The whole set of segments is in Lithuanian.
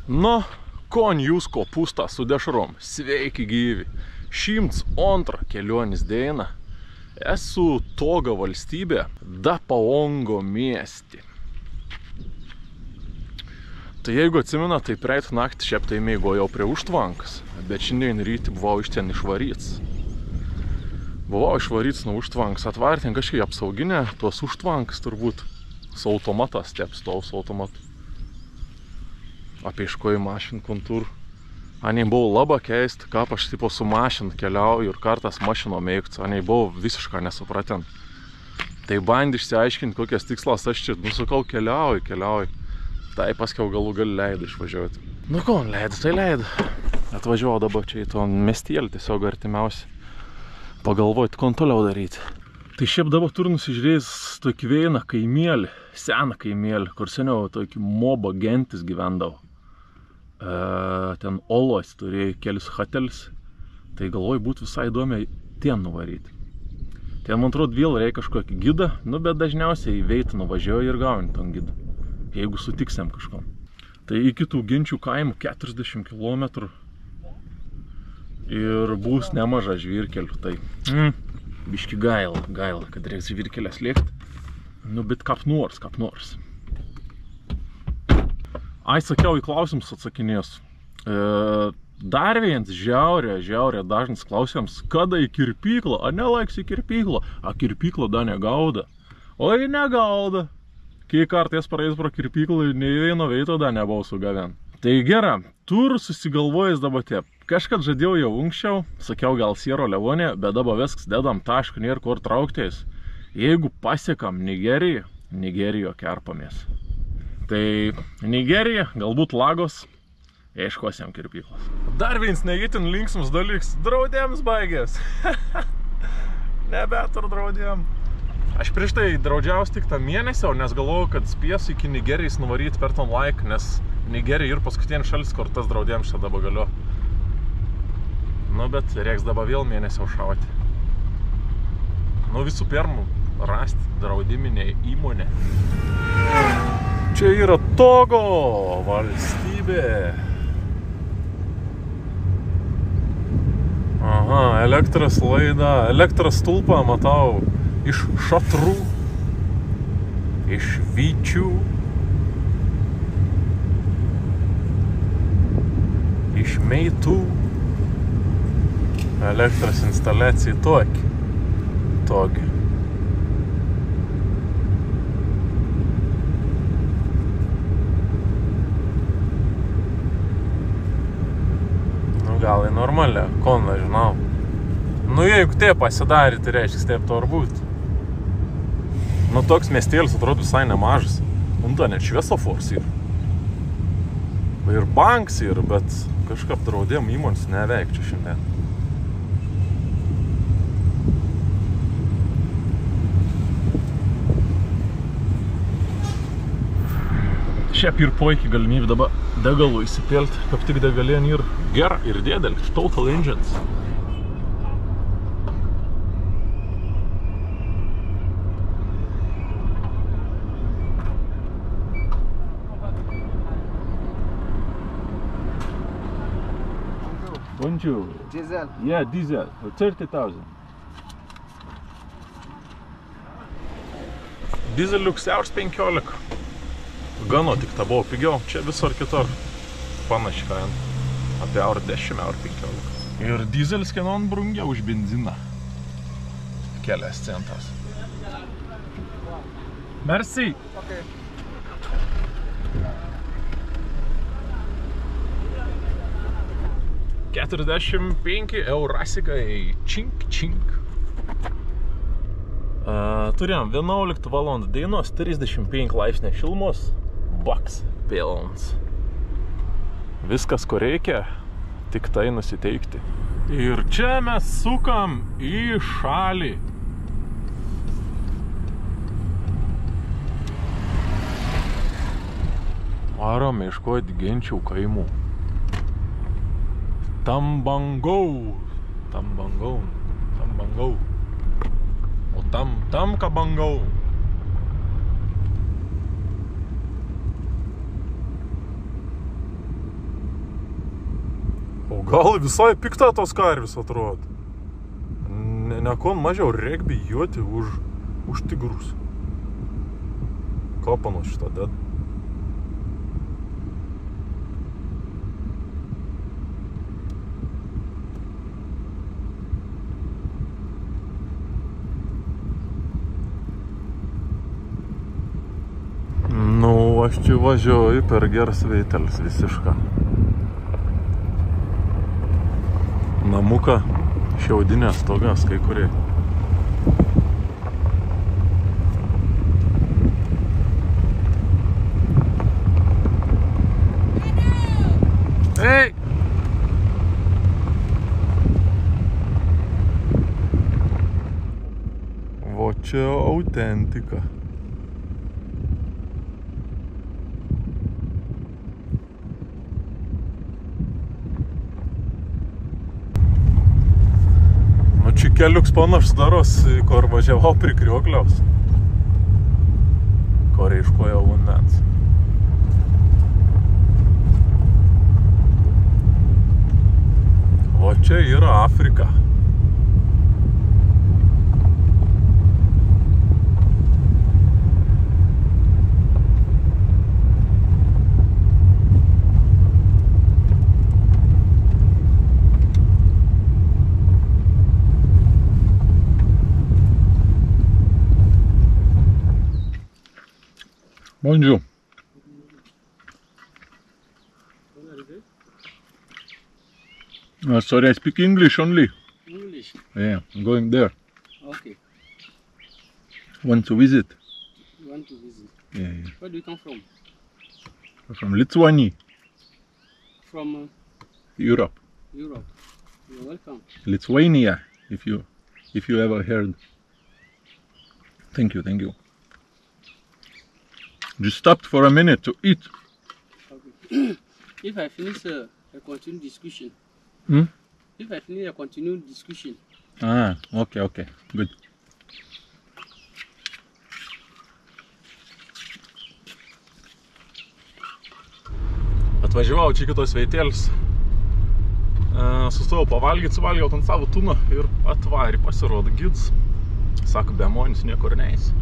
Nu, Konjusko pūsta su dešrom. Sveiki gyvi. 102 kelionės diena. Esu Toga valstybė, Dapaongo miesti. Tai jeigu atsimena, tai praeitą naktį šiaip tai mėgojau prie užtvankas, bet šiandien rytį buvau iš ten išvaryts. Buvau išvaryts nuo užtvankas, atvarė ten kažkiek apsauginę, tuos užtvankas turbūt su automatas, taip stovau su automatu. Apieškoju mašinų kontūrų. Anei buvo labai keista, kaip aš tipo su mašinu keliauju ir kartas mašino mėgts, anei buvo visiškai nesupratent. Tai bandė išsiaiškinti, kokias tikslas aš čia, nusakau, keliauju. Tai paskiau galų gali leido išvažiuoti. Nu ko, leido, tai leido. Atvažiuoju dabar čia į to miestėlį, tiesiog artimiausiai. Pagalvoti, ko toliau daryti. Tai šiaip dabar turiu nusižiūrėjęs tokį vieną kaimėlį, seną kaimėlį, kur seniau tokį mobo gentis gyvendavo. Ten Olos turėjo kelis hatelis, tai galvoju būtų visai įdomiai ten nuvaryti. Ten, man atrodo, vėl reikia kažkokį gidą, nu bet dažniausiai į Veitą nuvažiuoju ir gauni ton gidą, jeigu sutiksėm kažkom. Tai iki tų Ginčių kaimų 40 km ir bus nemaža žvyrkelių, tai biški gaila, kad reiks žvyrkelės lėkti, nu bet kap nors. Ai, sakiau, į klausimus atsakinėsiu. Dar vienas žiaurė dažnas klausimas, kada į kirpyklą, a nelaiks į kirpyklą, a kirpyklą da negauda. Oi, negauda. Kai kartais praeis pro kirpyklą, nei vieno veito da nebuvau sugaven. Tai gera, tur susigalvojęs dabar taip. Kažkad žadėjau jau anksčiau, sakiau gal Siero Levonė, bet dabar viskas dedam tašką, nėra kur trauktis. Jeigu pasiekam Nigerijo kerpamės. Tai Nigerija, galbūt Lagos, ieškosim kirpyklos. Dar vienas neįtin linksmas dalyks, draudėms baigės. Nebetur draudėm. Aš prieš tai draudžiaus tik tą mėnesį, nes galvojau, kad spėsiu iki Nigerijos nuvaryti per ton laiką, nes Nigerija ir paskutinė šalis, kur tas draudėms čia dabar galio. Nu, bet reiks dabar vėl mėnesį užšauti. Nu, visų pirma, rasti draudiminę įmonę. Čia yra Togo valstybė. Aha, elektros laida, elektros stulpą matau iš šatrų, iš vyčių, iš meitų. Elektros instaliacija tokia. Gal į normalę, ko nežinau. Nu, jeigu taip pasidarė, tai reiškia, taip to ar būt. Nu, toks miestėlis atrodo visai nemažas. Nu, da, net šviesofors yra. Ir banks yra, bet kažkaip draudėm įmonės neveik čia šiandien. Šiaip ir puikiai galimybė dabar degalų įsipilti, kaip tik degalien ir gera ir didelis, Total Engines. Bonjour. Diesel? Yeah, diesel, 30,000. Dieseliuks euros 15. Gano tik ta buvo pigiau, čia visur kitur panaši kaina. Apie eurą 10, eurą 15. Ir dizelis kainuoja brangiau už benziną. Kelias centas. Merci! Okay. €45 eurasikai. Čink. Turėjom 11 valandų dienos, 35 laipsnių šilumos. Baks pilns. Viskas, ko reikia, tik tai nusiteikti. Ir čia mes sukam į šalį. Varom ieškoti Ginčių kaimų. Tambangau. O tam kabangau. Gal visai pikta tos karvis atrodo. Nekon mažiau reik bijoti už tigrus. Ką panaš šitą ded? Nu, aš čia važiuoju per geras veitelis visišką. Namuką, šiaudinės stogas kai kurie. Ei! Vo čia autentika. Čia keliuks panašus daros, kur važiavau prie Kriokliaus, kur ieškojau vandens. O čia yra Afrika. Bonjour. Sorry, I speak English only. English? Yeah, I'm going there. Okay. Want to visit? You want to visit? Yeah. Where do you come from? From Lithuania, From Europe. Europe. You're welcome. Lithuania, if you ever heard. Thank you. Just stopped for a minute to eat. Okay. If I finish a continued discussion. If I finish a continued discussion. Okay, good. Atvažiavau čia kitos veitėlis. Sustojau pavalgyti, suvalgiau ant savo tuną ir atvarį pasirodo gids. Sako, be monis niekur neis.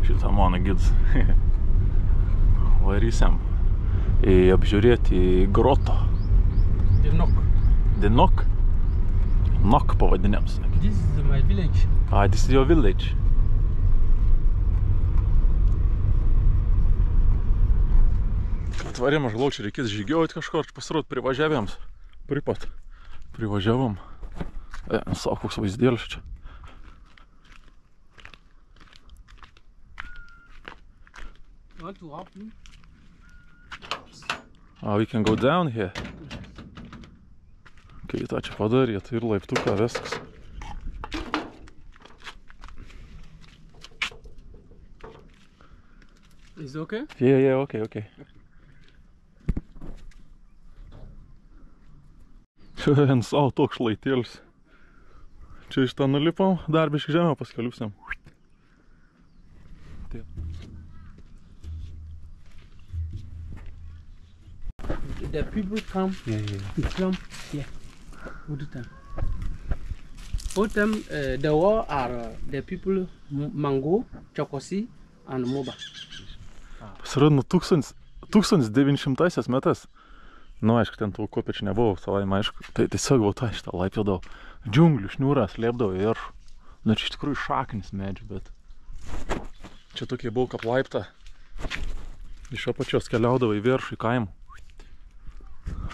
Šitą mano gids. Varysiam apžiūrėti į groto. Dinok? Nok pavadiniam, sakė. This is my village. This is your village. Atvarėm, aš galvoju, čia reikės žygiuoti kažkur, pasirodo privažiavėms. Privažiavom. Savo koks vaizdėlis čia. Want to help me? We can go down here. Kai tą čia padarėt ir laiptuką viskas. Is it okay? Yeah, okay. Čia ant savo toks šlaitėlis. Čia iš tą nulipam, dar biškį žemę paskaliusiam. The people come, to come here all the time. All the time, the war are the people Mango, Chokosi and Moba. Pasirodo, 1900 metais. Nu, aišku, ten tų kopiečių nebuvo, savaime aišku. Tai tiesiog buvo šitą laipėdavo. Džiunglių šniūras liepdavo į viršų. Nu, čia iš tikrųjų šaknis medžių, bet čia tokie buvo kaip laipta. Iš apačios keliaudavo į viršų, į kaimą.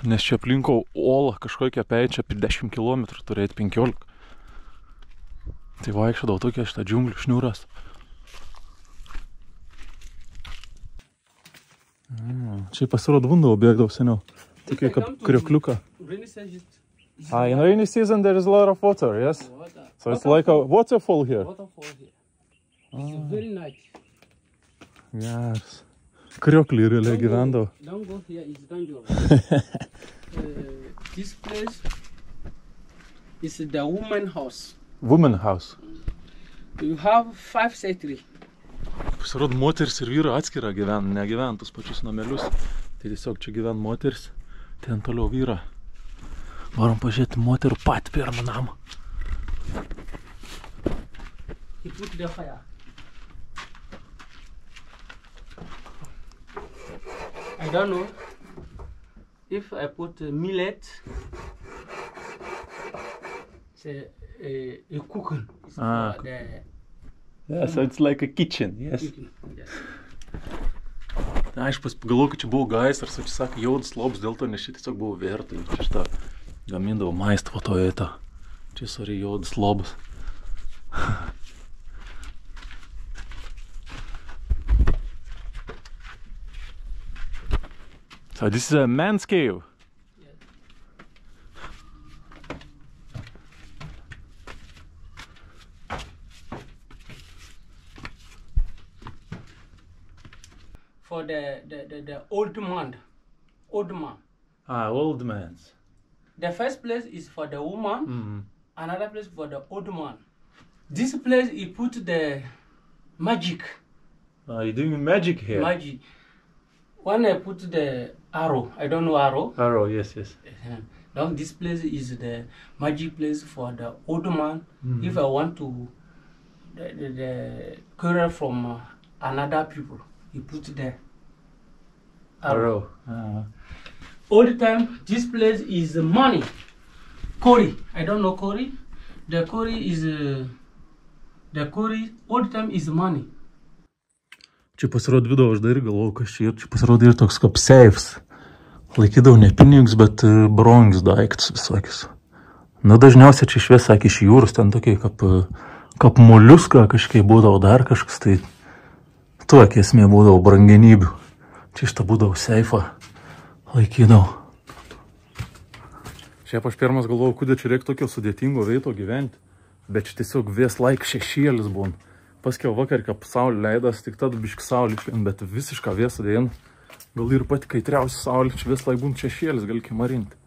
Nes čia aplinkau olą kažkokią peičią apie 10 km, turėti 15. Tai vaikščiodavo tokia šitą džiunglių šniūras. Čia pasirodo vundavo bėgdavo seniau. Tokia kaip kriokliuka. In rainy season there is a lot of water, yes? Water. So it's like a waterfall here. Waterfall here. It's very nice. Yes. Kriokliai realiai gyvendavo. Don't go here, it's dangerous. This place is the woman house. Woman house. You have 5 setri. Pasirodo, moteris ir vyrai atskirą negyventus pačius namelius. Tai tiesiog čia gyvena moteris Ten toliau vyra. Varom pažiūrėti moterų patį pirmą namą. He put the fire. I don't know if I put millet. It's a cooking. It's for the Yeah, so it's like a kitchen, yes. cooking. Yes. Aš pagalvoju, kad čia buvo gaisras, čia sakė, jaudas lobs, dėl to, nes čia tiesiog buvo vertai. Čia šitą gamindavo maistą po to vietą. Čia sorry, jaudas lobas. So this is a man's cave. Yes. For the old man. Ah, old man's. The first place is for the woman, Mm-hmm. another place for the old man. This place he put the magic. You're doing magic here. Magic. When I put the arrow, I don't know arrow. Arrow, yes. Now this place is the magic place for the old man. If I want to the quarrel from another people, he put the arrow. All the time, this place is money. Kori, I don't know Kori. The Kori is all the time is money. Čia pasirodė video, aš dar ir galvojau, kas čia ir. Čia pasirodė ir toks kaip seifs. Laikydavau ne pinigus, bet brangius daiktus visokius. Na, dažniausiai čia išvies, sakė, iš jūros, ten tokie kaip moliuska kažkiek būdavo dar kažkas, tai tokia esmė būdavo brangenybių. Čia šitą būdavo seifą laikydavau. Šiaip aš pirmas galvojau, kodėl čia reikia tokio sudėtingo veito gyventi, bet čia tiesiog vis laik šešėlis būna. Paskiau vakar, kaip saulė leidas, tik tada biški saulė išlien, bet visišką vėsą dėn. Gal ir pati kaitriausia saulė, čia vis laik būna šešėlis, gali marinti.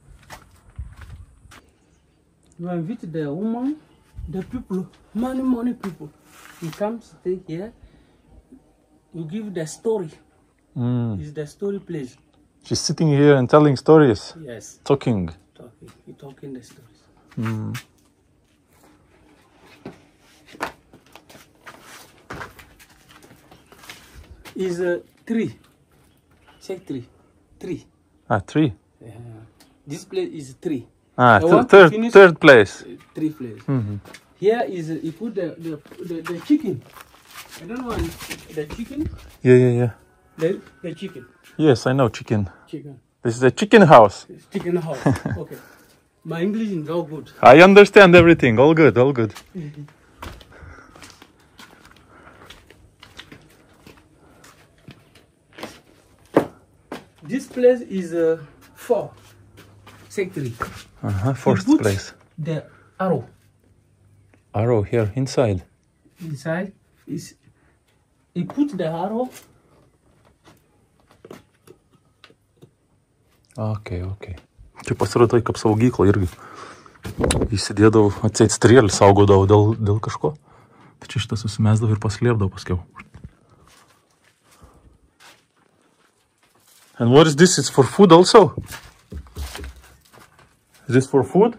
You invite the woman, the people, money people. You come stay here, you give the story. It's the story place. She's sitting here and telling stories. Yes. Talking. You talking the stories. Is a tree. Check tree. Tree. Ah, three. This place is tree. Ah, I want to finish third place. Tree place. Here is you put the chicken. I don't know the chicken. Yeah. The chicken. Yes, I know chicken. Chicken. This is a chicken house. It's chicken house. Okay. My English is all good. I understand everything. All good, all good. This place is 4 secretary. First You put place. The arrow Arrow here inside. inside is. You put the arrow. Okay. Čia pasirodo kaip saugykla irgi. Įsidėdavau, atseit strėlį saugodavau dėl kažko. Tai čia šitą susimesdavau ir paslėpdavau paskiau. And what is this? It's for food also? Is this for food?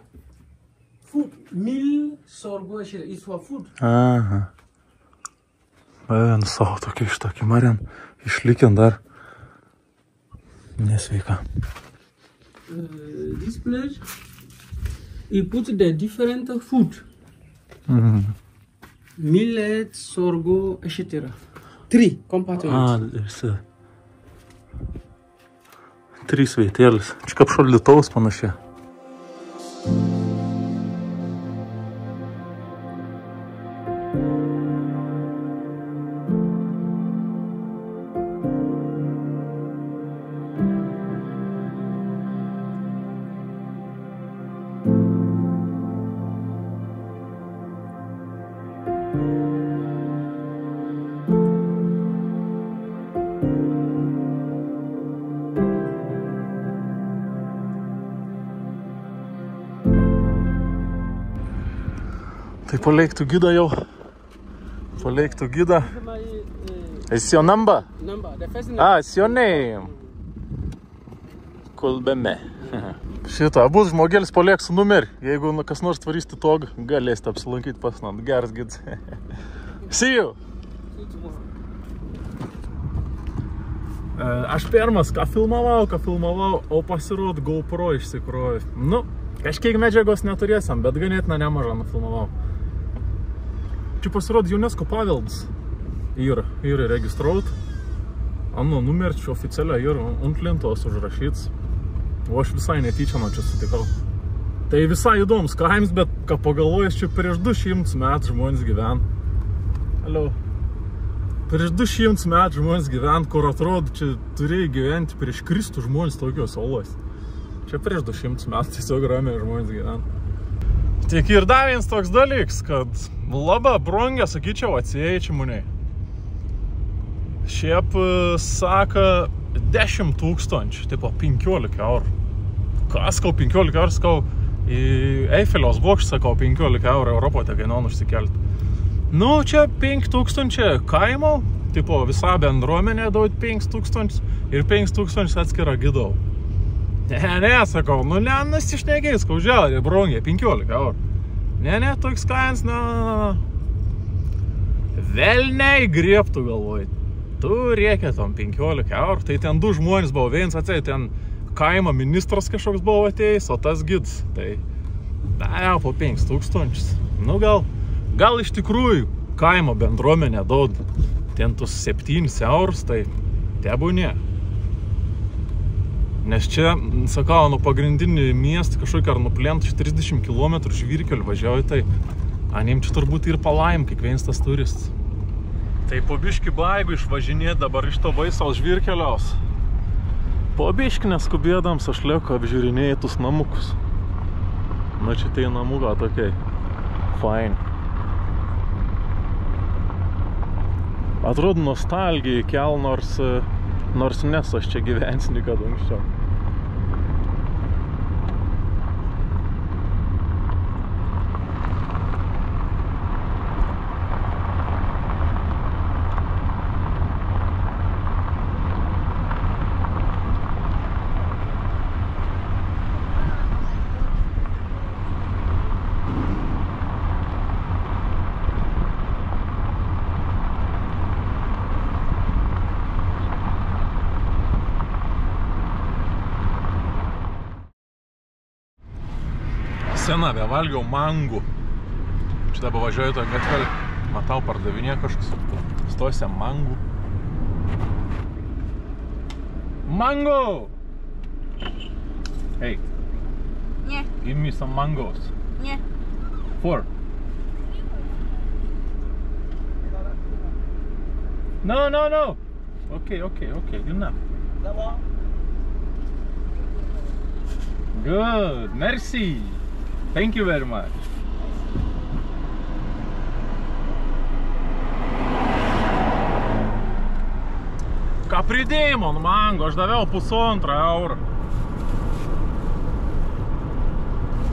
Food. Meal sorgo is for food. Aha. Savo tokia iš tokį Marian išlikiant dar nesveika. This place, you put the different food. Millet, sorgo, etc. 3 compartments. There's 3 vietėlis. Čia kaip šaldytuvas panašiai. Tai paleiktų gidą jau. Paleiktų gidą. It's your number? Number. The first name. Ah, it's your name. kolbeme. Šitą, bus žmogelis paliek su numerį. Jeigu kas nors tvarys titog, galėsite apsilankyti pas man. Geras gids. See you! Aš pirmas, ką filmavau, o pasirodo GoPro išsikroju. Nu, kažkiek medžiagos neturėsim, bet ganėtina nemažą nufilmavau. Čia pasirodo UNESCO paveldas yra registruot. Ano numerį čia oficialiai yra ant lentos užrašyts. O aš visai netyčia nuo čia sutikau. Tai visai įdomus kaims, bet ką pagalvojus, čia prieš 200 metų žmonės gyven. Alio. Prieš 200 metų žmonės gyvent, kur atrodo, čia turėjo gyventi prieš Kristų žmonės tokios olos. Čia prieš 200 metų tiesiog ramiai žmonės gyvent. Tik ir dar vienas toks dalyks, kad labai brangė, sakyčiau, atsijai maniai. Šiaip saka 10 000, tipo 15 eurų. Ką sakau 15 eurų, sakau, į Eifelios bokštą, sakau 15 eurų Europoje kainuoja užsikelti. Nu, čia 5000 kaimo, tipo visa bendruomenė duot 5000 ir 5000 atskira gidau. Ne, sakau, nu ne, nesišnekėjai, sakau, žiauriai, brangė, 15 eurų. Ne, toks kainas, na. Velniai griebtų galvoj. Tu reikia tom 15 eurų, tai ten 2 žmonės buvo, vienas atseit, ten kaimo ministras kažkoks buvo atėjęs, o tas gids, tai jau po 5000. Nu gal iš tikrųjų kaimo bendruomenė duod ten tus 7 eurus, tai tebūnie. Nes čia, sakau, nu pagrindinį miestą kažkokį ar nuplent 30 km žvyrkeliu važiuoju, tai anim čia turbūt ir palaim kiekvienas tas turistas. Tai po biškį baigu išvažinėti dabar iš to baisaus žvyrkeliaus. Po biškį neskubėdams aš lieku apžiūrinėjai tus namukus. Na čia tai namuką tokiai. Fine. Atrodo nostalgijai kel, nors nes aš čia gyvensiu nikada anksčiau. Senavę valgiau mangų. Čia dabar važiuoju to gatvelį. Matau pardavinė kažkas. Stojusia mangų. Mango! Hey. Nie. Give me some mangoes. Nie. 4. No. Okay, enough. Good, merci. Thank you very much. Ką pridėjai man mango, aš daviau 1,5 eurų.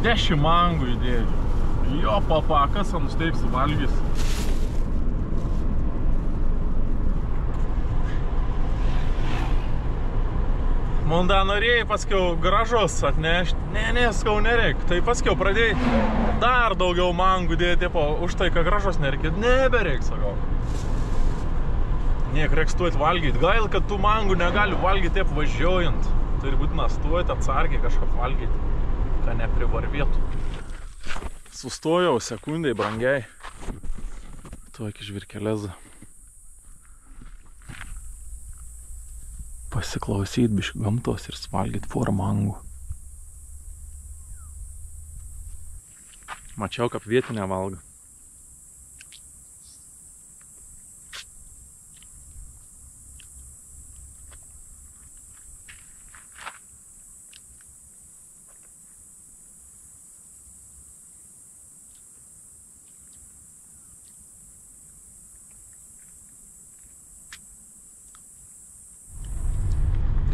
10 mangų įdėjau. Jo, papa, kas nusteiksiu valgys. Man dar norėjai paskiau gražos atnešti. Ne, skau nereik. Tai paskiau pradėjai dar daugiau mangų dėti, už tai, kad gražos nereikėt. Nebereik, sakau. Niek reiks tuot valgyti. Gail, kad tų mangų negali valgyti taip važiuojant. Turi būti nastuoti, atsargiai kažką valgyti, kad neprivarvėtų. Sustojau sekundai brangiai. Tokį žvirkelezą. Pasiklausyt biškį gamtos ir svalgyt 4 mangų. Mačiau, kaip vietinė valga.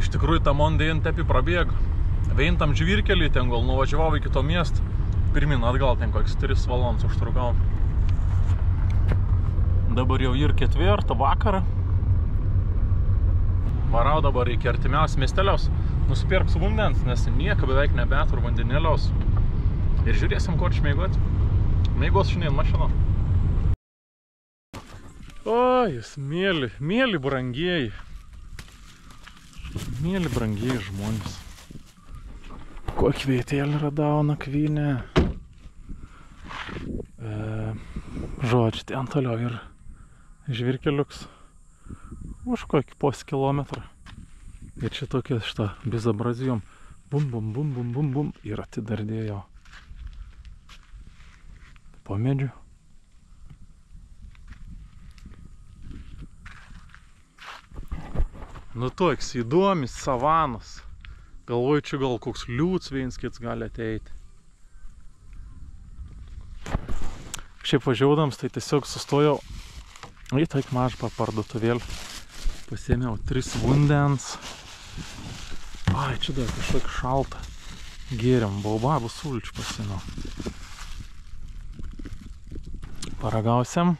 Iš tikrųjų, tą mondėjant tepi prabėg. Vien tam žvyrkelį, ten gal nuvažiavau iki to miestą. Pirmin atgal, ten koks 3 valandas užtrukau. Dabar jau ir 4 vakarą. Varau dabar iki artimiausios miesteliaus. nusipirks vandens, nes nieko beveik nebetur vandenėliaus. Ir žiūrėsim, kur šmeigoti. Meigos šiandien mašina. O, jūs mėly brangieji. Mėly brangieji žmonės. Kokį veitėlį radau nakvynę. Žodžiu, ten toliau ir žvirkeliuks. Už kokį kilometrą. Ir čia tokia šitą bezabrazijom. Bum, bum, bum, bum, bum, bum. Ir atidardėjo. Po medžiu. Nu toks įdomis savanas. Galvoju, čia gal koks liūts viens kits gali ateiti. Šiaip važiuodams, tai tiesiog sustojau į taik mažą parduotuvėlį. Pasėmiau 3 vandens. Ai, čia dar kažkaip šalta. Gėriam, baobabų sulčių pasėmiau. Paragausiam.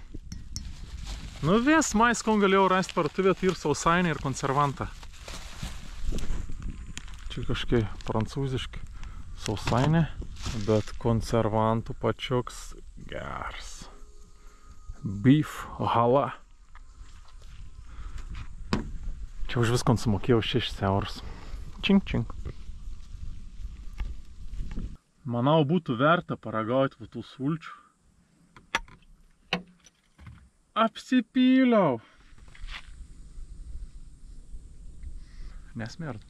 Nu vis, maiskom galėjau rasti parduotuvę, tai ir sausainį, ir konservantą. Čia kažkai prancūziški sausainė, bet konservantų pačioks geras. Beef hala. Čia už viską sumokėjau 6 eurus. Čink, čink. Manau, būtų verta paragauti tų sulčių. Apsipyliau. Nesmerd.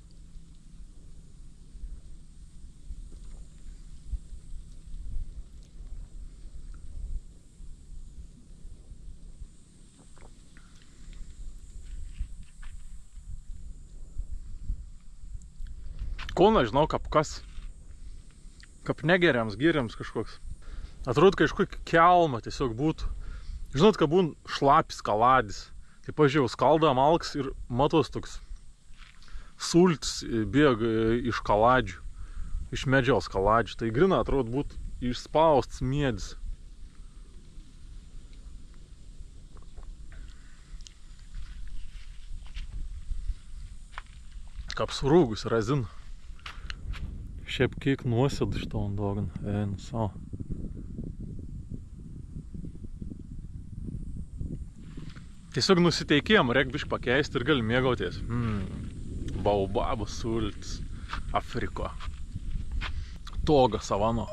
Kona, žinau, kap kas. Kap negeriams, geriams kažkoks. Atrodo, kažkokį kelmą tiesiog būtų. Žinot, kad būn šlapis kaladis. Tai pažiūrėjau, skalda malks ir matos toks sultis bėga iš kaladžių. Iš medžiaus kaladžių. Tai grina, atrodo, būtų išspausts medis. Kap surūgus razin. Šiaip kiek nuosėd iš to vandogan. Einu savo. Tiesiog nusiteikėjom, reik biškį pakeisti ir gali mėgauties. Baobabų sultis. Afriko. Toga savano.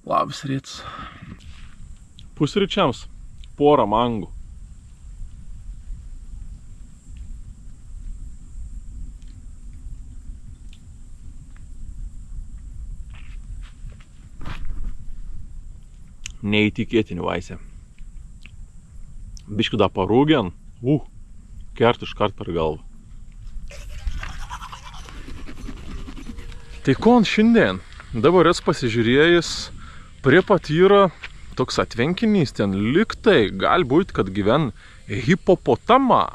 Labas rytas. Pusryčiams porą mangų. Neįtikėtini vaisė. Biškį da parūgian. Kert iškart per galvą. Tai kon šiandien? Dabar esu pasižiūrėjęs. Prie pat yra toks atvenkinys, ten liktai gali būti, kad gyven hipopotamą.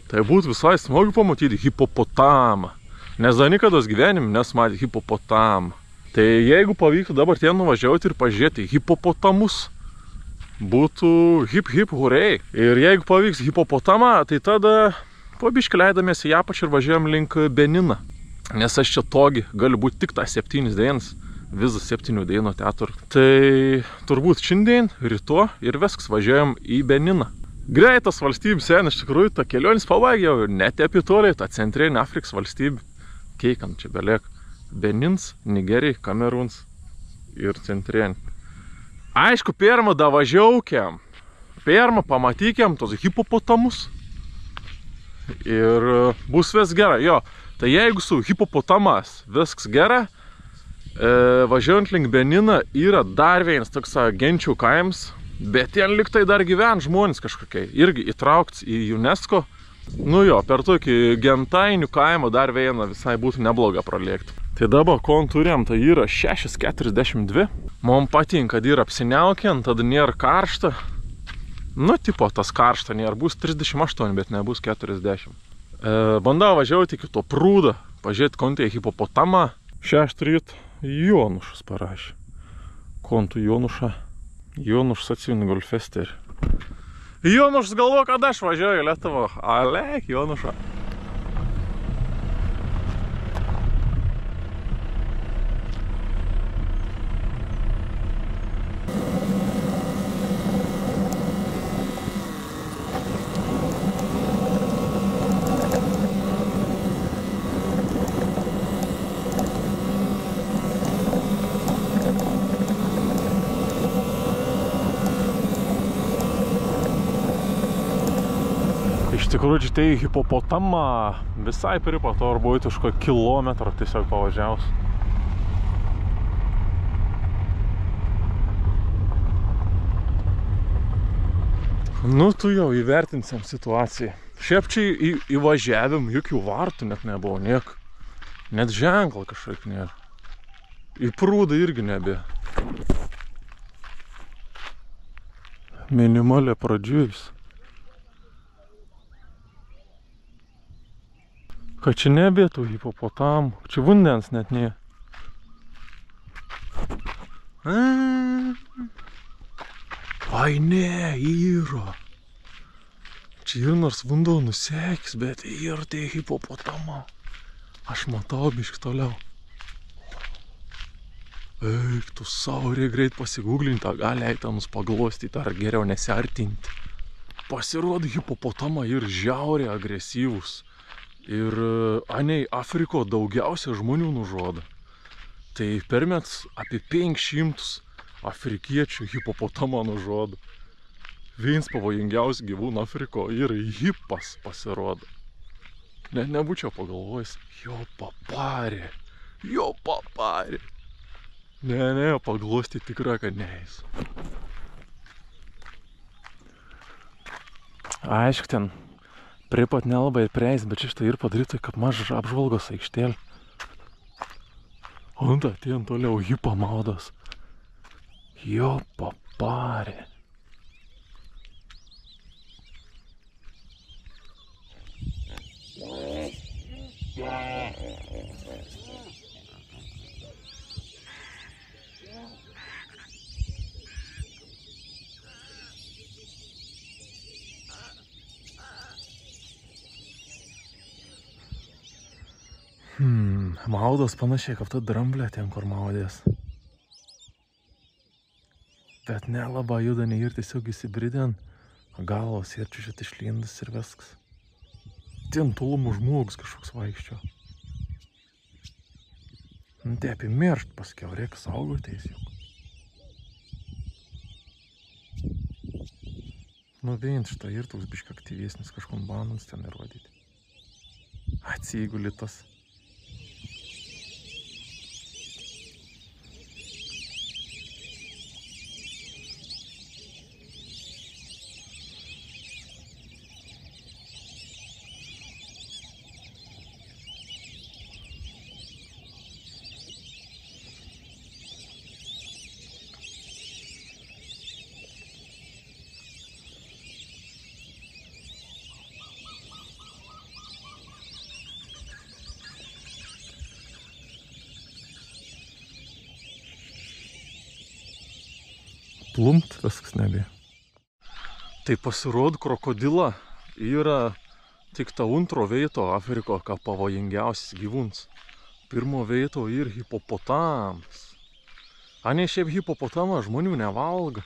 Tai būtų visai smagu pamatyti hipopotamą. Nes dar nikados gyvenim nesmatė hipopotamą. Tai jeigu pavyktų dabar ten nuvažiuoti ir pažiūrėti hipopotamus, būtų hip hip hurei. Ir jeigu pavyks hipopotamą, tai tada po biškį leidamės į apačią ir važiuojam link Beniną. Nes aš čia togi galiu būti tik tą 7 dienas. Vizą 7 dienų teatrų. Tai turbūt šiandien, ryto ir viskas važiuojam į Beniną. Greitas valstybės, iš tikrųjų, ta kelionis pabaigiau ir net apie toliai, ta centrinė Afrikos valstybė. Keikant čia beliek. Benins, Nigerija, Kameruns ir centrinė. Aišku, pirmą davažiaukiam. Pirmą pamatykiam tos hipopotamus. Ir bus vis gerai. Jo, tai jeigu su hipopotamas viskas gerai, važiuojant link Beniną yra dar vienas toks genčių kaims, bet ten liktai dar gyven žmonės kažkokiai, irgi įtraukts į UNESCO. Nu jo, per tokį gentainių kaimą dar vieną visai būtų nebloga pralėkti. Tai dabar, ko turėjom, tai yra 6:42. Man patinka, kad yra apsiniaukiant, tada nėra karšta. Nu, tipo, tas karšta nėra, bus 38, bet nebus 40. Bandau važiuoti iki to prūdą, pažiūrėti, kontė hipopotamą. 6 ryt Jonušas parašė. Kontų Jonušą. Jonušas atsivini golfesterį. Jonušas galvo, kad aš važiuoju į Lietuvą. Alek, Jonušą. Iš tikrųjų, tai hipopotamą visai pripato, ar buvo už kokį kilometrą tiesiog pavažiaus. Nu, tu jau įvertinsim situaciją. Šiaip čia įvažiavim, jokių vartų net nebuvo, niek. Net ženklą kažkaip nėra. Į prūdą irgi nebė. Minimalė pradžiujus. Kad čia nebėtų hipopotamų, čia vandens net nė. Ai ne, yra. Čia ir nors vanduo nusekis, bet ir tai hipopotama. Aš matau biškį toliau. Eik, tu savo reikia greit pasigūglinti, gali eitanus paglostyti ar geriau nesiartinti. Pasirodo, hipopotama ir žiauriai agresyvus. Ir anei Afriko daugiausia žmonių nužudo. Tai per metus apie 500 afrikiečių hipopotamą nužudo. Vienas pavojingiausių gyvūnų Afriko yra hipas pasirodo. Net nebūčiau pagalvojęs, jo paparė. Ne, paglosti tikrai, kad neįs. Aišku, ten pripat nelabai prieis, bet šitą ir padarytų, kaip mažas apžvalgos aikštėlė. O ta, ten toliau hipa maudas. Jo paparė. Maudos panašiai, kaip ta dramblė ten, kur maudės. Bet nelabai juda nei ir tiesiog įsibridė galvos ir čia šit išlindas ir viskas. Ten tolumų žmogus kažkoks vaikščio. Tai apie miršt paskiau, reikia saugotis juk. Nu vien šitą ir toks biškai aktyvesnis kažkom bandams ten įrodyti. Atsigulit tas. Plumt, viskas nebė. Tai pasirodo, krokodila yra tik ta antro veito Afriko, ką pavojingiausias gyvūns. Pirmo veito ir hipopotams. Ane šiaip hipopotamą žmonių nevalga,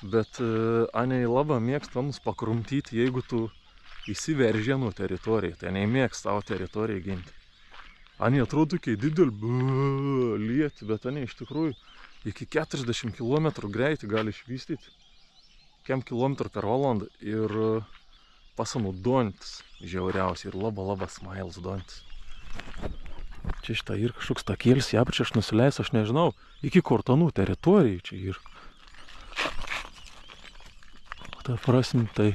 bet ane labai mėgsta mus pakrumtyti, jeigu tu įsiveržė nuo teritorijai. Tai nemėgsta tavo teritoriją ginti. Ane atrodo, kai didelį lieti, bet ane iš tikrųjų iki 40 km greitį gali išvystyti. 5 km per valandą ir pasanaudojantis žiauriausiai ir labai smails dontis. Čia šitą ir kažkoks takėlis, ją čia aš nusileisiu, aš nežinau, iki Kortonų teritorijai čia ir. Ta prasme, tai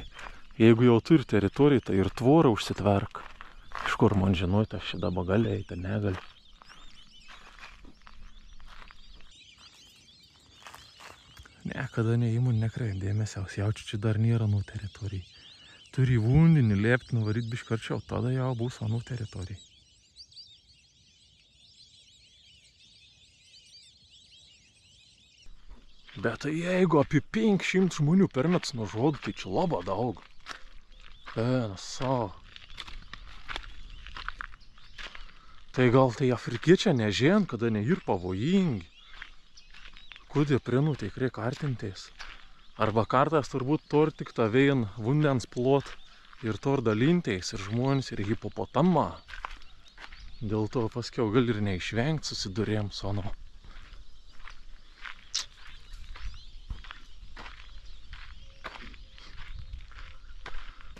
jeigu jau turi teritoriją, tai ir tvorą užsitverk. Iš kur man žinoti, aš šitą galiai, tai negali. Niekada neįmų nekreip dėmesio, jaučiu, čia dar nėra anų teritorijai. Turi į vundinį lėpti, nuvaryt biškarčiau, tada jau bus anų teritorijai. Bet tai jeigu apie 500 žmonių per metus nužudo, tai čia labai daug. Savo. Tai gal tai afrikiečiai nežien, kada ne ir pavojingi. Kudė prinų tikrai kartintės. Arba kartas turbūt tor tik tą vien vandens plot ir tor dalintės ir žmonės ir hipopotamą. Dėl to paskiau gal ir neišvengti susidurėm su ano.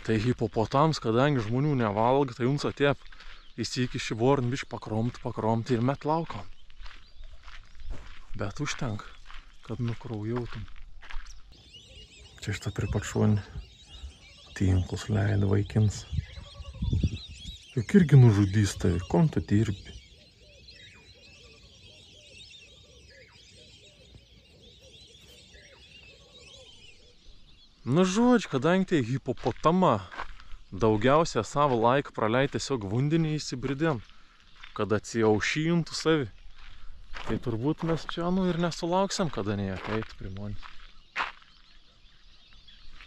Tai hipopotams, kadangi žmonių nevalga, tai jums atėp įsikiši vorn biš pakromti ir met laukom. Bet užtenka, kad nukraujautum. Čia šitą pripačuonį tinklus leido vaikins. Juk irgi nužudys tai, kom tu dirbi? Nu žodžiu, kadangi tai hipopotama daugiausia savo laiką praleid tiesiog vundinį įsibridėm, kad atsijaušintų savi, tai turbūt mes čia ir nesulauksim, kada neateit primonį.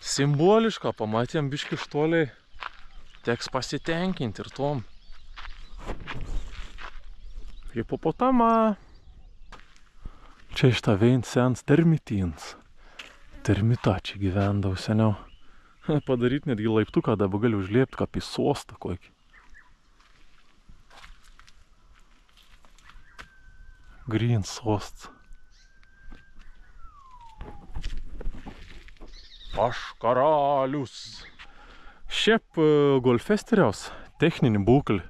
Simboliška, pamatėm biškį iš toliai, teks pasitenkinti ir tom. Hipopotama. Čia iš tavein sens termitins. Termita čia gyvendavo seniau. Padaryt netgi laiptuką, dabar gali užliepti kaip į sostą kokį. Green sost. Aš karalius. Šiaip golfesteriaus techninį būklį.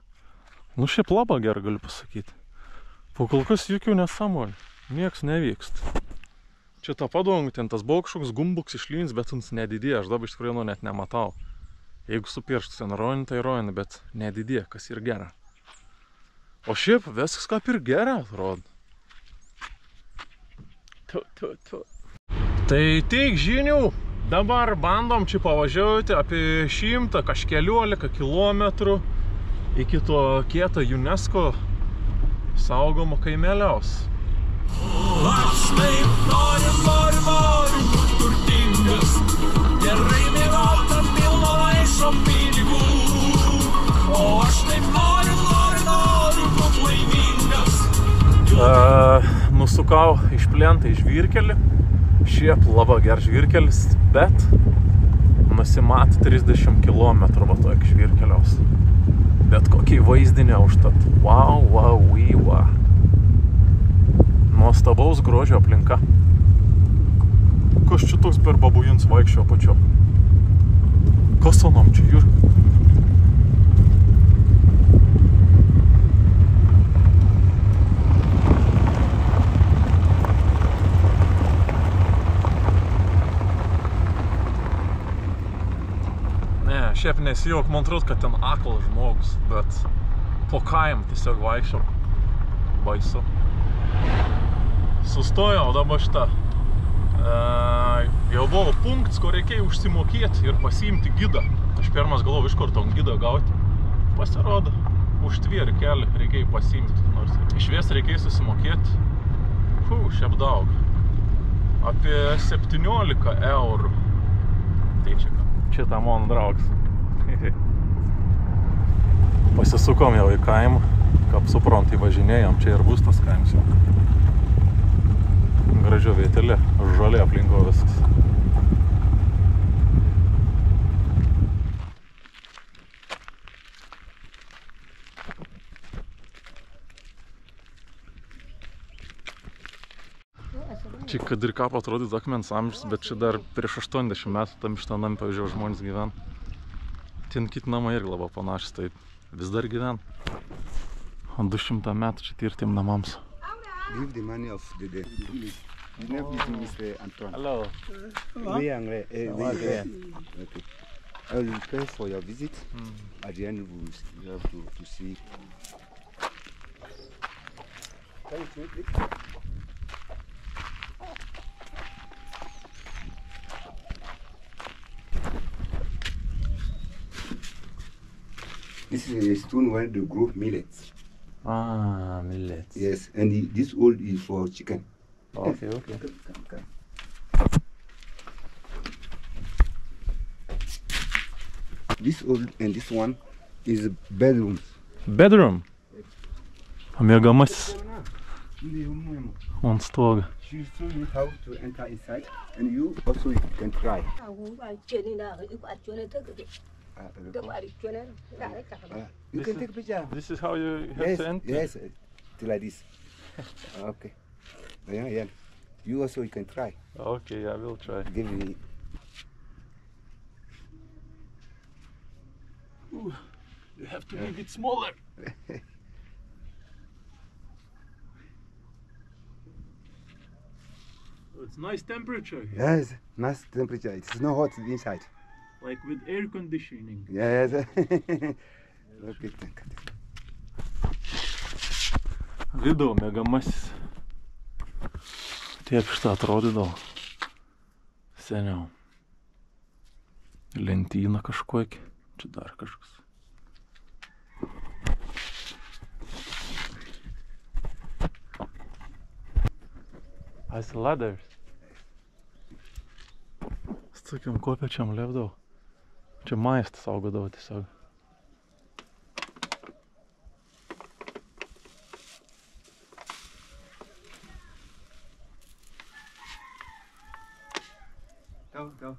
Nu šiaip labai gerai galiu pasakyti. Po kol kas jokių nesąmonių. Nieks nevyksta. Čia tą padongų, ten tas baukšoks gumbuks išlins, bet jums nedidėja, aš dabar iš tikrųjų net nematau. Jeigu supirštų ten roinį, tai roinį, bet nedidėja, kas ir gera. O šiaip viskas kaip ir gera, atrodo. Tai tiek žinių, dabar bandom čia pavažiuoti apie 100 kažkeliolika kilometrų iki to kieto UNESCO saugomo kaimeliaus. Aš taip noriu būt turtingas, gerai mėgauta pilno maišo pinigų. O aš taip noriu būt laimingas. Nusukau iš plentą į žvyrkelį. Šiaip labai geras žvyrkelis, bet nusimat 30 km va tokį žvyrkeliaus. Bet kokį vaizdinį užtat. Wow. Nuostabaus grožio aplinka. Kas čia toks per babujins vaikščio apačio? Kas onom čia ir? Ne, šiaip nesijauk, man atrodo, kad ten aklas žmogus, bet po kaim tiesiog vaikščio. Baisu. Sustojau dabar šitą. Jau buvo punktas, kur reikėjo užsimokėti ir pasiimti gidą. Aš pirmas galvoju iš kur tom gidą gauti. Pasirodo, užtvėrė kelią, reikėjo pasiimti. Nors išvies reikėjo susimokėti. Šiaip daug. Apie 17 eurų. Tai čia ta mano draugs. Pasisukom jau į kaimą. Kaip suprantu, važinėjom, čia ir bus tas kaimas jau. Gražio vietelė, žolė aplinko viskas. Čia kad ir ką atrodytų akmens amžius, bet čia dar prieš 80 metų tam iš tą namą pavyzdžiui žmonės gyven. Ten kiti namai irgi labai panašus, tai vis dar gyven. 200 metų čia tirtiem namams. Give the money of the day. You never give Mr. Antoine. Hello. Okay. I will pay for your visit. At the end, you have to see. Can you This is a stone where they grow millets. Ah, millets. Yes, and this old is for chicken. Okay. Come. This old and this one is bedrooms. Bedroom. Miegamasis ant stogo. She show you how to enter inside, and you also can try. You can take a picture. This is how you have Yes, to enter? yes, like this. Okay. Yeah. You also can try. Okay, I will try. Give me. You have to make it smaller. It's nice temperature here, Yes, nice temperature. It's not hot inside. like with air conditioning. Yes. Okay, thank you. Vidau miegamasis. Taip šitą atrodydavo seniau. Lentyna kažkokia. Čia dar kažkas. Ice ladders. S tokiam kopėčiam lėpdavau. Čia maistą saugodavo tiesiog. Go.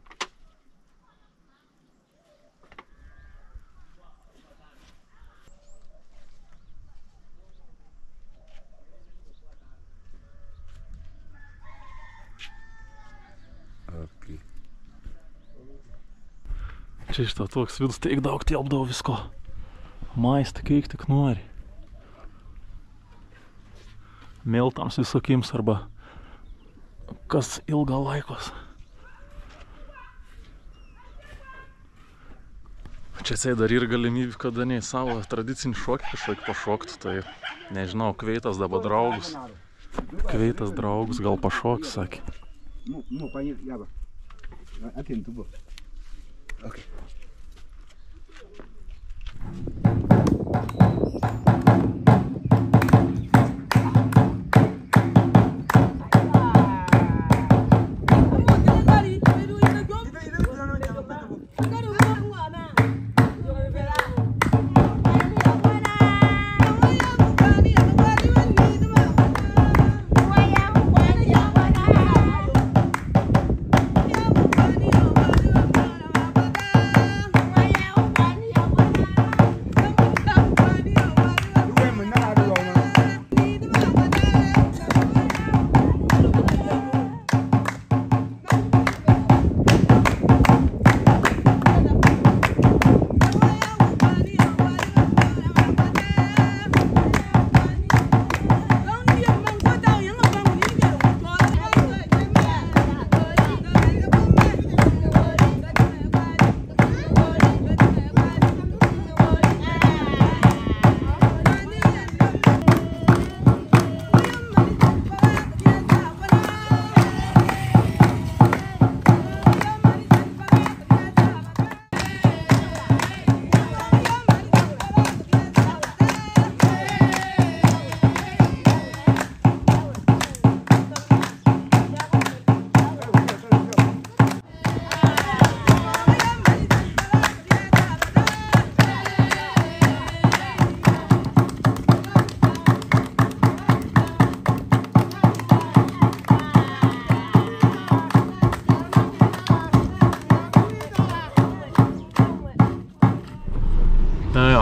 Okay. Čia iš to toks vidus tiek daug tilpdavo visko. Maistą kiek tik nori. Miltams visokiems arba kas ilgą laikos. Čia sei dar ir galimybė, kada nei savo tradicinį šokį kažkokį pašoktų, tai nežinau, kveitas dabar draugus. Kveitas draugus gal pašokį, sakė. No, pani, yaba. Akin tubo. Okay.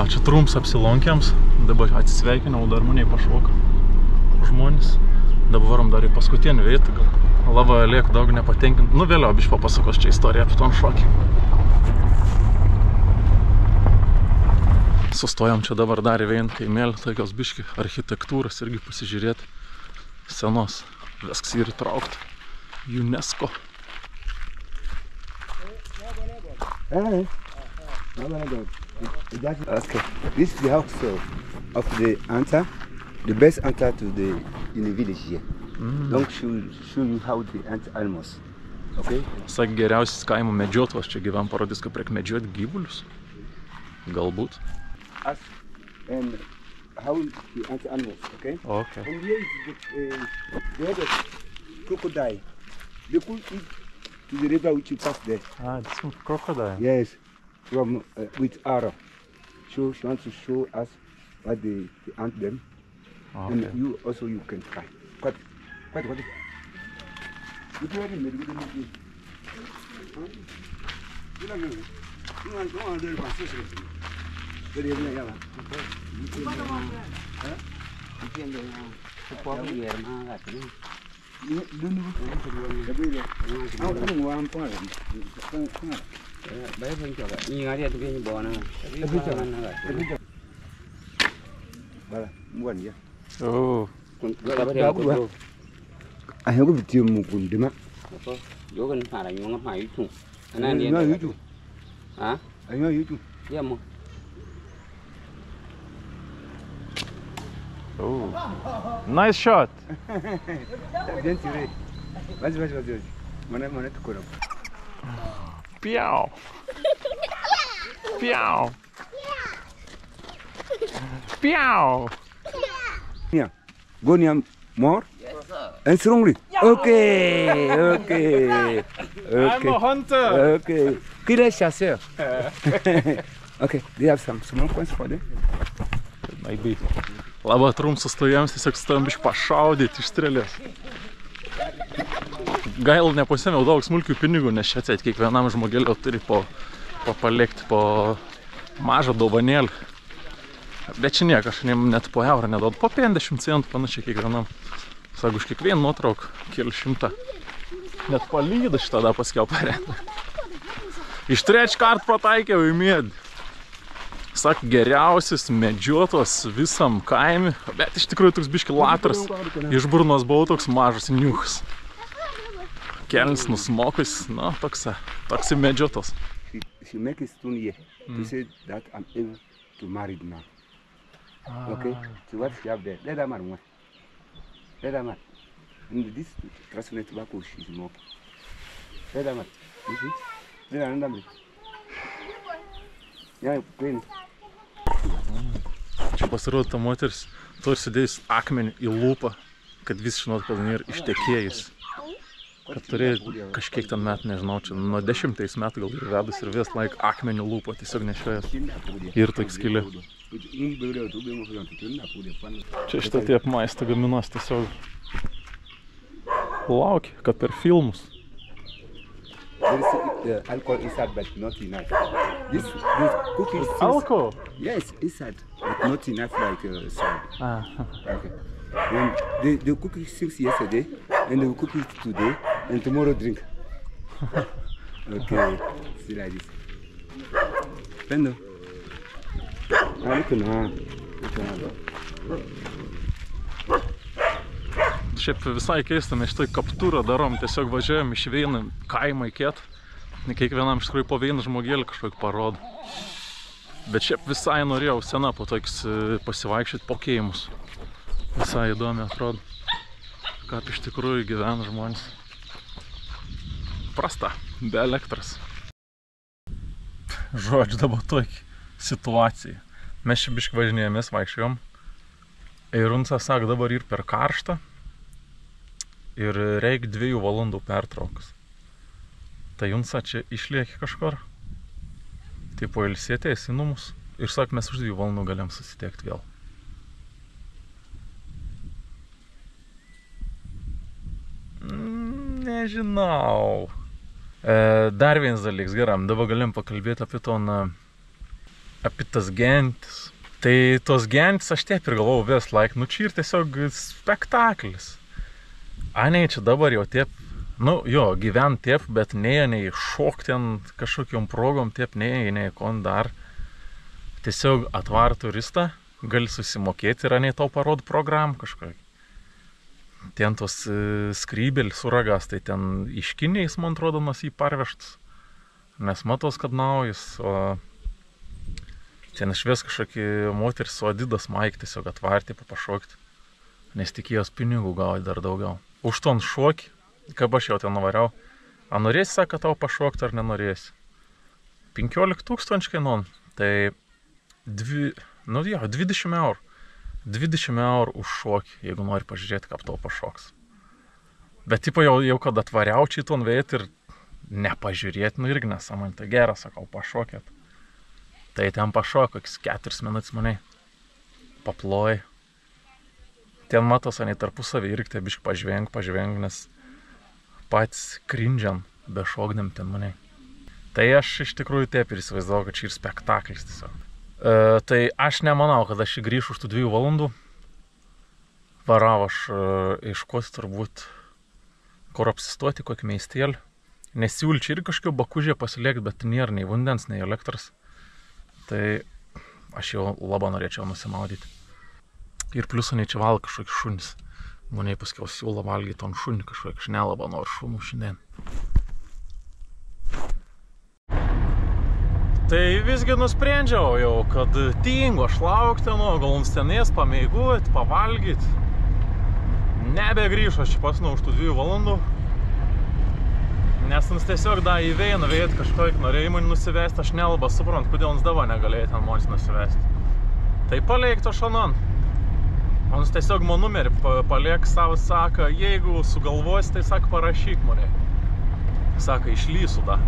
Čia trumps apsilankėms, dabar atsisveikinau, dar maniai pašoka žmonės. Dabar varom dar į paskutinį vietą, gal lava liek daug nepatenkint. Nu, vėliau biškai papasakos čia istoriją apie ton šokį. Sustojom čia dabar dar į vieną kaimėlį, tokios biškai architektūros irgi pasižiūrėti. Senos, viskas ir įtraukta. UNESCO. Hey. Okay, this is the house of the anta, the best anta in the village here. Don't show you how the ant animals. Okay? Sak geriausias kaimo medžiotojas čia gyvam, parodys, kaip reik medžioti gyvulius. Galbūt. us and how the animals, okay? Okay. And here is the other crocodile. They could eat to the river which you pass there. Ah, this is crocodile. Yes, from with arrow. So she wants to show us what they ant them. Okay. And you also you can try. What? You do it in the middle. Oh. I have a team Mukundima. Yogan para yung mga ito. I know you too. Ha? I know you too. Yeah mo. Oh. Nice shot. Mana tu korang. Piao. Piao. Piao. Yeah. Go near more. Yes sir. And strongly. Okay. Okay. I'm a hunter. Okay. Qu'il est chasseur. Okay. They have some small coins for them. Maybe. Labai trumsus stovėjams, tiesiog stovėjom biškai pašaudyti iš strėlės. Gail nepasėmiau daug smulkių pinigų, nes čia atseit kiekvienam žmogelio turi palikti po mažą dovanėlį. Bet čia niek, aš net po eurą neduodu, po 50 centų panašiai kiekvienam. Sako, už kiekvieną nuotrauką keli šimtą. Net palydą šitą paskiau parėti. Iš trečią kartą pataikiau į medį. Sak, geriausias medžiotos visam kaime, bet iš tikrųjų toks biški latras. Iš burnos buvo toks mažas niuchas. Kelnis nusmokus, nu, toks medžiotos. She make a stone here to say that I'm able to marry now. Okay? So what she have there? Let that man one. Let that man. And this traditional tobacco she's smoking. Let that man. You see? Let that man. Yeah, clean. Čia pasirodo, ta moteris turi sėdėjus akmenį į lūpą, kad vis žinot, kad jinai yra ištekėjus. Kad turėjo kažkiek ten metų, nežinau, čia nuo 10 metų gal ir vedus ir vis laik akmenį lūpą tiesiog nešiojas. Ir toks skylė. Čia šitą tiep maistą gaminos tiesiog laukia, kad per filmus. There is alcohol inside, but not enough. This cookie is Alcohol? Yes, inside, but not enough like salt. Ah. Okay. And the cookie since yesterday, and the cookie today, and tomorrow drink. Okay, see like this. Pendo. Look now. Šiaip visai keista, mes štai kaptūrą darom, tiesiog važiuojam iš vieną kaimą į kietą. Kiekvienam iš tikrųjų po vieną žmogėlį kažkokį parodo. Bet šiaip visai norėjau sena po tokius pasivaikščioti po kaimus. Visai įdomi atrodo, kaip iš tikrųjų gyvena žmonės. Prasta, be elektros. Žodžiu, dabar tokia situacija. Mes čia biškai važinėjomės, vaikščiojom. Eirunca sako, dabar ir per karštą. Ir reikia 2 valandų pertraukas. Tai Junsa čia išlieki kažkur. Tai pailsėtės į namus. Ir sak, mes už 2 valandų galėm susitiekti vėl. Nežinau. Dar vienas dalykas, geram, dabar galim pakalbėti apie tas gentis. Tai tos gentis aš taip ir galvojau vis laik, nu čia ir tiesiog spektaklis. Anei čia dabar jau taip, nu jo, gyvent taip, bet nei šok ten kažkokiom progom taip, nei kon dar. Tiesiog atvar turistą, gali susimokėti ir anei tau parod programą kažkokį. Ten tos skrybėlį suragas, tai ten iškiniais, man atrodo, nas jį parvežtas. Nes matos, kad naujas, o ten išves kažkokį moterį su Adidas Mike tiesiog atvarti, pašokti. Nes tikėjos pinigų gauti dar daugiau. Už ton šokį, kaip aš jau ten nuvariau, ar norėsi, sako, tau pašokti ar nenorėsi. 15 000 kainuon, tai Nu jo, 20 eurų. 20 eurų už šokį, jeigu nori pažiūrėti, kaip tau pašoks. Bet tipo jau kad atvariaučiai ton veit ir nepažiūrėti, nu irgi nesąmonė, tai geras, sakau, pašokėt. Tai ten pašoko, 4 minutės maniai. Paploj. Ten matos, ane tarpusavį irgi tai biškai pažvenk, nes pats krindžiam bešokdėm ten maniai. Tai aš iš tikrųjų taip ir įsivaizdavau, kad čia ir spektaklis tiesiog. Tai aš nemanau, kad aš grįžu už tų 2 valandų. Varau aš iškos turbūt, kur apsistoti, kokį meistėlį. Nesiūlyčiau ir kažkokio bakužė pasiliekti, bet nėra nei vandens, nei elektros. Tai aš jau labai norėčiau nusimaudyti. Ir plius ane čia valgo kažkokį šunis. Mane paskiau siūlo valgyti ant šunį kažkokį, aš nelabai noriu šunų šiandien. Tai visgi nusprendžiau jau, kad tingu aš laukti, gal mums tenės pameiguoti, pavalgyti. Nebegrįžu aš čia pas už tų 2 valandų. Nes mums tiesiog da įveina veit kažkokį norėjimą nusivesti, aš nelabai suprantu, kodėl mums dava negalėjo ten monis nusivesti. Tai paliek to šanon. Mums tiesiog mano numerį paliek savo, sako, jeigu sugalvosi, tai sako, parašyk mane. Sako, išlysiu da.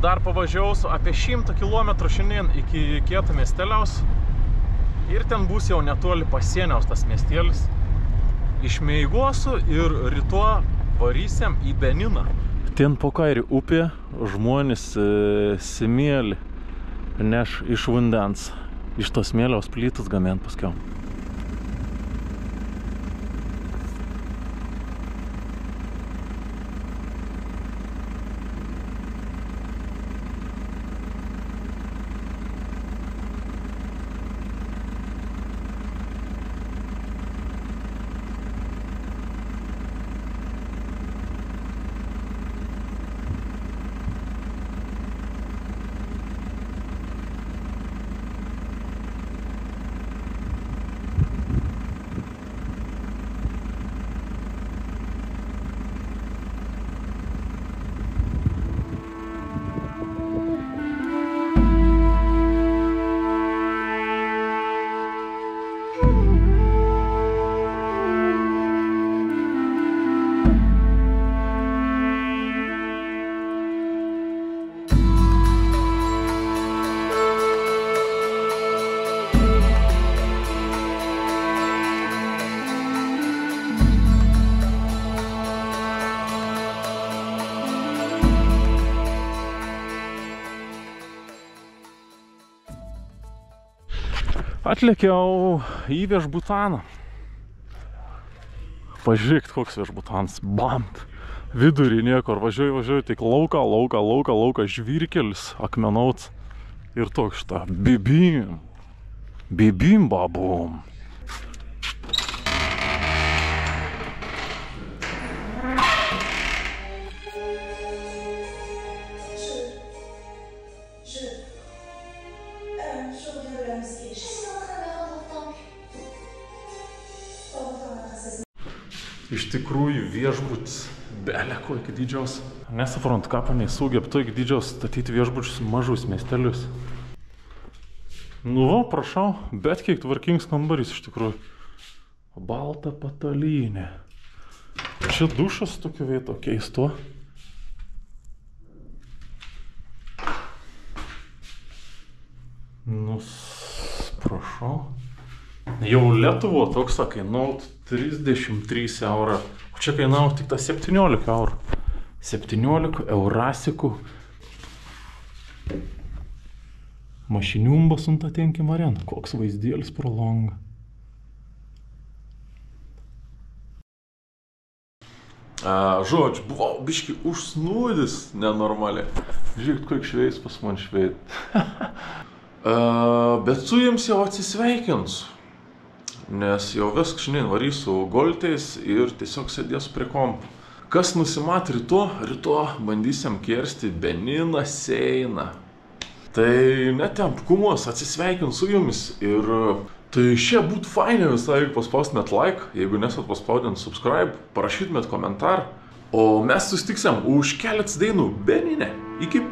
Dar pavažiausiu apie 100 km šiandien iki kieto miesteliaus. Ir ten bus jau netoli pasieniaus tas miestelis. Išmeiguosiu ir rytoj varysiam į Beniną. Ten po kairį upė žmonės smėlį neš iš vandens. Iš tos smėliaus plytus gamint paskiau. Atlėkiau į viešbutaną. Pažiūrėkit, koks viešbutanas. Bamt. Vidurį niekur. Važiuoju, tik lauka, žvyrkelis, akmenauts. Ir toks šitą. Bibim. Bibim, babum. Iš tikrųjų viešbutis belė kokį didžiaus. Nesuprantu, ką paniai sugebtų iki didžiaus statyti viešbučius mažus miestelius. Nu va, prašau, bet kiek tvarkingas kambarys iš tikrųjų. Balta patalynė. Čia dušas tokio vieto keisto. Nu, prašau. Jau Lietuvo toks kainavo 33 eurų. O čia kainavo tik 17 eurų. 17 eurasikų. Mašiniumbas ant atenkim areną. Koks vaizdėlis pro langą. Žodžiu, buvau biški užsnūdis nenormaliai. Žiūrėkit, koks šveis pas man šveit. Bet su jums jau atsisveikinsiu. Nes jau viską šiandien varysiu goltais ir tiesiog sėdėsiu prie kompų. Kas nusimat rytoj bandysim kersti Beniną Seiną. Tai netempkumus, atsisveikinu su jumis ir tai šia būtų fainė visai, jeigu paspaustumėt like, jeigu nesat paspaudint subscribe, parašytumėt komentarą. O mes susitiksim už keletą dainų Benine. Iki!